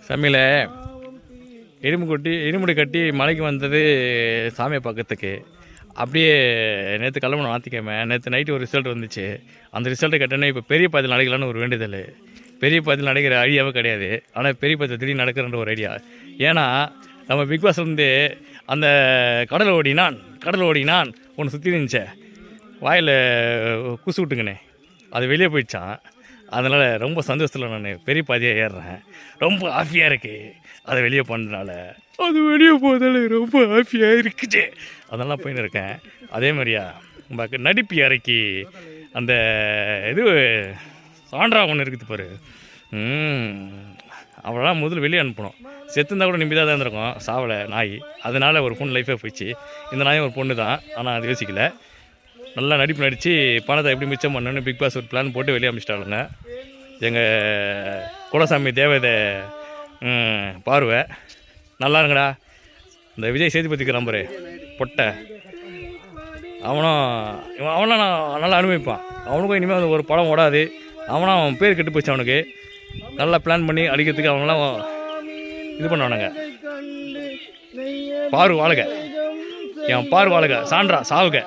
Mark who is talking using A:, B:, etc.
A: சமையல எலும்புடி கட்டி மலைக்கு வந்தது சாமியை பார்க்கறதுக்கு. அப்படியே நேற்று கிளம்பணும் ஞாயிற்றுக்கிழமை. நேற்று நைட்டு ஒரு ரிசல்ட் வந்துச்சு. அந்த ரிசல்ட்டை கட்டினா இப்போ பெரிய பாதையில் நடக்கலான்னு ஒரு வேண்டுதல். பெரிய பாதையில் நடக்கிற ஐடியாவே கிடையாது. ஆனால் பெரிய பாதையில் திடீர்னு நடக்கிறன்ற ஒரு ஐடியா. ஏன்னா நம்ம பிக் பாஸ்லேருந்து அந்த கடல் ஓடினான் ஒன்று சுற்றி இருந்துச்சே, வாயில் குசு விட்டுங்கண்ணே, அது வெளியே போயிடுச்சான். அதனால் ரொம்ப சந்தோஷத்தில் நான் பெரிய பாதையாக ஏறுறேன். ரொம்ப ஹாப்பியாக இருக்குது அதை வெளியே பண்ணதுனால. அது வெளியே போகிறதால ரொம்ப ஹாப்பியாக இருக்குது. அதெல்லாம் போயின்னு இருக்கேன். அதே மாதிரியா நடிப்பு இறக்கி அந்த இது சான்றா ஒன்று இருக்குது பாரு, அவளெல்லாம் முதல்ல வெளியே அனுப்பணும். செத்துருந்தா கூட நிம்மதியாக தான் இருந்திருக்கும். சாவலை நாய், அதனால் ஒரு பொண்ணு லைஃபே போயிடுச்சு. இந்த நாயும் ஒரு பொண்ணு தான், ஆனால் அது யோசிக்கலை. நல்லா நடிப்பு நடித்து பணத்தை எப்படி மிச்சம் பண்ணணுன்னு பிக் பாஸ் ஒரு பிளான் போட்டு வெளியே அமிச்சிட்டாளுங்க. எங்கள் குலசாமி தேவதை பார்வை நல்லா இருங்கடா. இந்த விஜய் சேதுபதிக்கு நம்பரு பொட்டை அவனும் நான் நல்லா அனுபவிப்பான். அவனுக்கும் இனிமேல் ஒரு படம் ஓடாது. அவன் பேர் கெட்டு போச்சு. அவனுக்கு நல்லா பிளான் பண்ணி அடிக்கிறதுக்கு அவங்களாம் இது பண்ணுவானுங்க. பாரு வாழுக, என் பாரு வாழுக, சான்றா சாவுக.